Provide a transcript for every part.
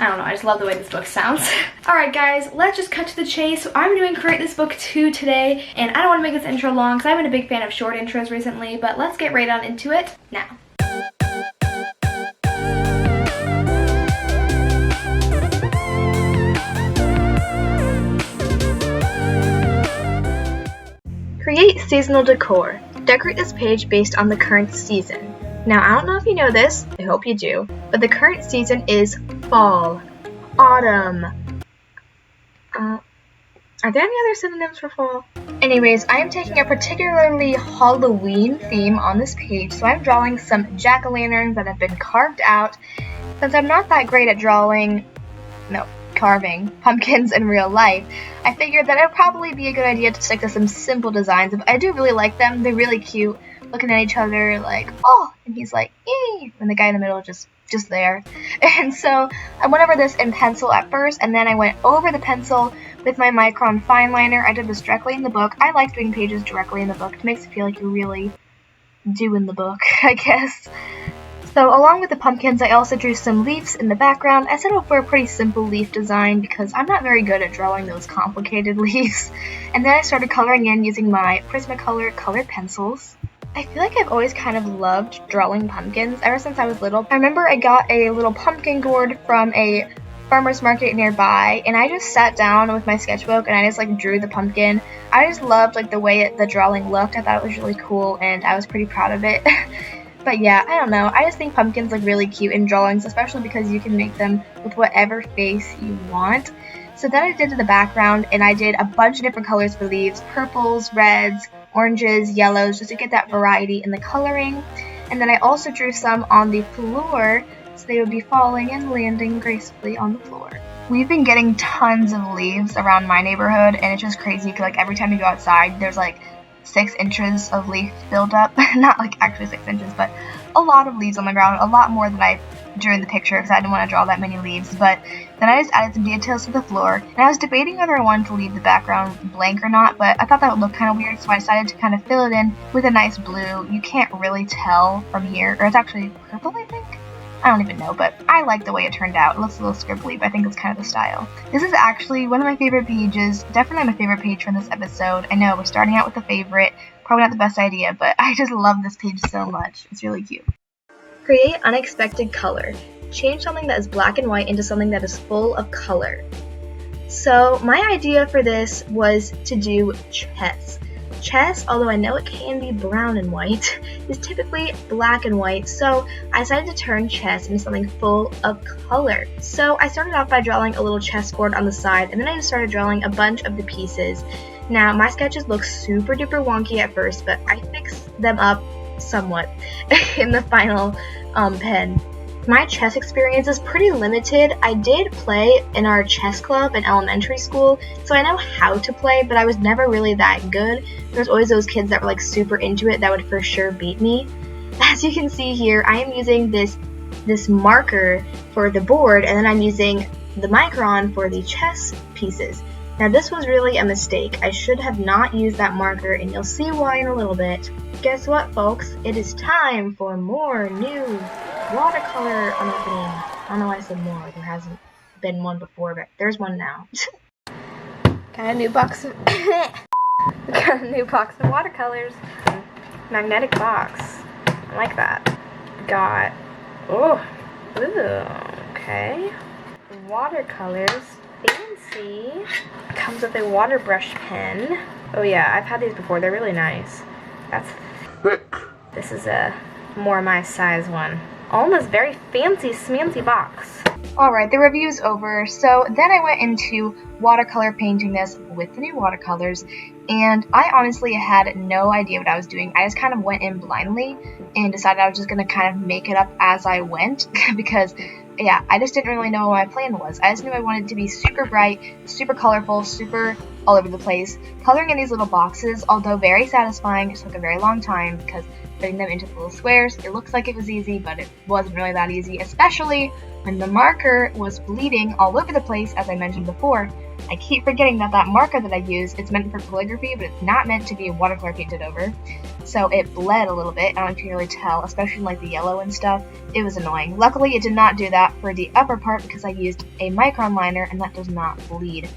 I don't know, I just love the way this book sounds. Alright guys, let's just cut to the chase. So I'm doing Create This Book 2 today, and I don't want to make this intro long because I've been a big fan of short intros recently, but let's get right on into it now. Create seasonal decor. Decorate this page based on the current season. Now, I don't know if you know this, I hope you do, but the current season is fall, autumn. Are there any other synonyms for fall? Anyways, I am taking a particularly Halloween theme on this page, so I'm drawing some jack-o'-lanterns that have been carved out. Since I'm not that great at carving pumpkins in real life, I figured that it would probably be a good idea to stick to some simple designs. I do really like them. They're really cute, looking at each other like, oh, and he's like, ee, and the guy in the middle just there. And so I went over this in pencil at first, and then I went over the pencil with my Micron fine liner. I did this directly in the book. I like doing pages directly in the book. It makes it feel like you're really doing the book, I guess. So along with the pumpkins, I also drew some leaves in the background. I settled for a pretty simple leaf design because I'm not very good at drawing those complicated leaves. And then I started coloring in using my Prismacolor colored pencils. I feel like I've always kind of loved drawing pumpkins ever since I was little. I remember I got a little pumpkin gourd from a farmer's market nearby, and I just sat down with my sketchbook and I just like drew the pumpkin. I just loved like the way the drawing looked. I thought it was really cool and I was pretty proud of it. But yeah, I don't know. I just think pumpkins look really cute in drawings, especially because you can make them with whatever face you want. So then I did the background, and I did a bunch of different colors for leaves, purples, reds, oranges, yellows, just to get that variety in the coloring. And then I also drew some on the floor, so they would be falling and landing gracefully on the floor. We've been getting tons of leaves around my neighborhood, and it's just crazy because like every time you go outside, there's like 6 inches of leaf buildup. Not like actually 6 inches, but a lot of leaves on the ground, a lot more than I drew in the picture because I didn't want to draw that many leaves. But then I just added some details to the floor, and I was debating whether I wanted to leave the background blank or not, but I thought that would look kind of weird, so I decided to kind of fill it in with a nice blue. You can't really tell from here, or it's actually purple, I think? I don't even know, but I like the way it turned out. It looks a little scribbly, but I think it's kind of the style. This is actually one of my favorite pages, definitely my favorite page from this episode. I know, we're starting out with a favorite, probably not the best idea, but I just love this page so much. It's really cute. Create unexpected color. Change something that is black and white into something that is full of color. So my idea for this was to do chess. Chess, although I know it can be brown and white, is typically black and white, so I decided to turn chess into something full of color. So I started off by drawing a little chessboard on the side, and then I just started drawing a bunch of the pieces. Now, my sketches look super duper wonky at first, but I fixed them up somewhat in the final pen. My chess experience is pretty limited. I did play in our chess club in elementary school, so I know how to play, but I was never really that good. There's always those kids that were like super into it that would for sure beat me. As you can see here, I am using this marker for the board, and then I'm using the Micron for the chess pieces. Now this was really a mistake. I should have not used that marker, and you'll see why in a little bit. Guess what, folks? It is time for more new watercolor unopening. I don't know why I said more. There hasn't been one before, but there's one now. Got a new box of watercolors. Magnetic box. I like that. Got okay. Watercolors. Fancy. Comes with a water brush pen. Oh yeah, I've had these before. They're really nice. That's thick. This is a more my size one. Almost very fancy smancy box. Alright, the review's over. So then I went into watercolor painting this with the new watercolors, and I honestly had no idea what I was doing. I just kind of went in blindly and decided I was just going to kind of make it up as I went because yeah, I just didn't really know what my plan was. I just knew I wanted it to be super bright, super colorful, super all over the place. Coloring in these little boxes, although very satisfying, it took a very long time because putting them into the little squares, it looks like it was easy, but it wasn't really that easy, especially when the marker was bleeding all over the place, as I mentioned before. I keep forgetting that marker that I use, it's meant for calligraphy, but it's not meant to be watercolor painted over. so it bled a little bit. I don't know if you can really tell, especially like the yellow and stuff. It was annoying. Luckily, it did not do that for the upper part because I used a micron liner and that does not bleed.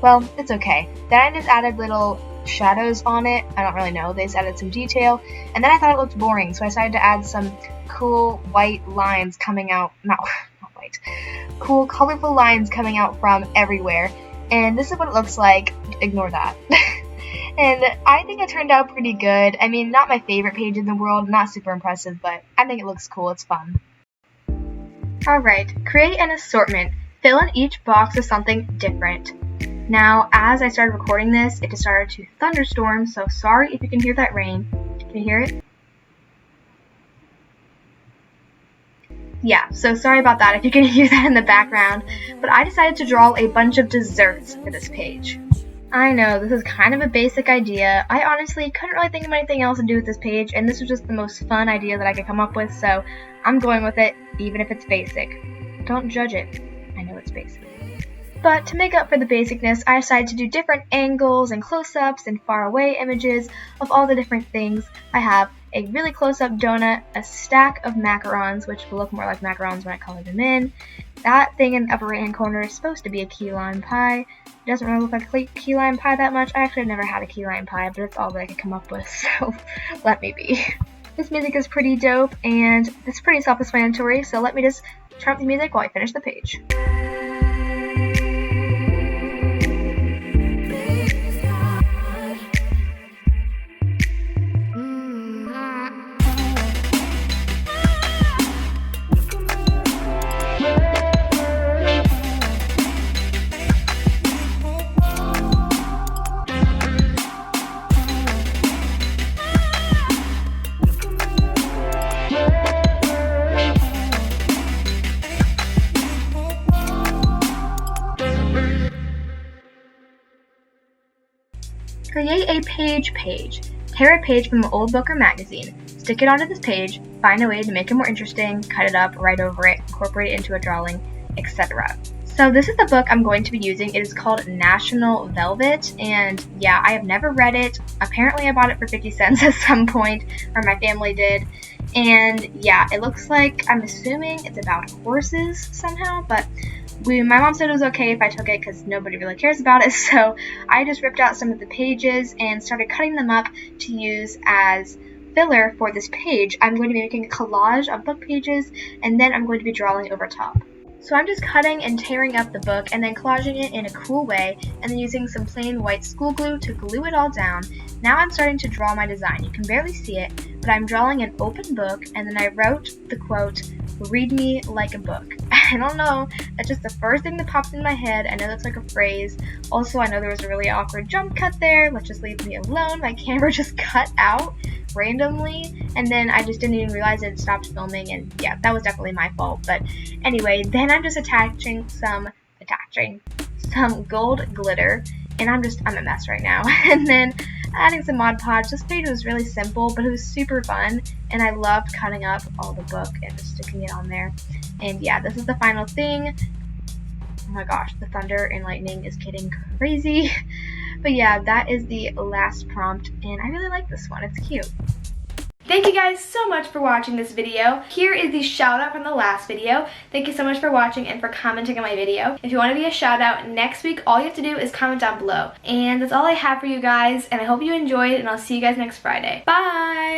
Well, it's okay. Then I just added little shadows on it. I don't really know. They just added some detail. And then I thought it looked boring, so I decided to add some cool white lines coming out. Not white. Cool, colorful lines coming out from everywhere. And this is what it looks like. Ignore that. And I think it turned out pretty good. I mean, not my favorite page in the world, not super impressive, but I think it looks cool, it's fun. Alright, create an assortment. Fill in each box with something different. Now, as I started recording this, it just started to thunderstorm, so sorry if you can hear that rain. Can you hear it? Yeah, so sorry about that if you can hear that in the background, but I decided to draw a bunch of desserts for this page. I know, this is kind of a basic idea. I honestly couldn't really think of anything else to do with this page, and this was just the most fun idea that I could come up with, so I'm going with it, even if it's basic. Don't judge it. I know it's basic. But to make up for the basicness, I decided to do different angles and close-ups and far-away images of all the different things. I have a really close-up donut, a stack of macarons, which will look more like macarons when I color them in. That thing in the upper right-hand corner is supposed to be a key lime pie. It doesn't really look like a key lime pie that much. I actually have never had a key lime pie, but it's all that I could come up with, so let me be. This music is pretty dope, and it's pretty self-explanatory, so let me just turn up the music while I finish the page. Create a page. Tear a page from an old book or magazine. Stick it onto this page, find a way to make it more interesting, cut it up, write over it, incorporate it into a drawing, etc. So this is the book I'm going to be using. It is called National Velvet, and yeah, I have never read it. Apparently I bought it for 50 cents at some point, or my family did. And yeah, it looks like, I'm assuming it's about horses somehow, but my mom said it was okay if I took it because nobody really cares about it, so I just ripped out some of the pages and started cutting them up to use as filler for this page. I'm going to be making a collage of book pages, and then I'm going to be drawing over top. So I'm just cutting and tearing up the book and then collaging it in a cool way, and then using some plain white school glue to glue it all down. Now I'm starting to draw my design. You can barely see it, but I'm drawing an open book, and then I wrote the quote, "Read me like a book." I don't know, that's just the first thing that popped in my head. I know that's like a phrase. Also, I know there was a really awkward jump cut there, which just leaves me alone. My camera just cut out randomly, and then I just didn't even realize it stopped filming, and yeah, that was definitely my fault. But anyway, then I'm just attaching some gold glitter, and I'm a mess right now. And then adding some Mod Podge. This page was really simple, but it was super fun, and I loved cutting up all the book and just sticking it on there. And yeah, this is the final thing. Oh my gosh, the thunder and lightning is getting crazy. But yeah, that is the last prompt, and I really like this one. It's cute. Thank you guys so much for watching this video. Here is the shout out from the last video. Thank you so much for watching and for commenting on my video. If you want to be a shout out next week, all you have to do is comment down below. And that's all I have for you guys, and I hope you enjoyed, and I'll see you guys next Friday. Bye!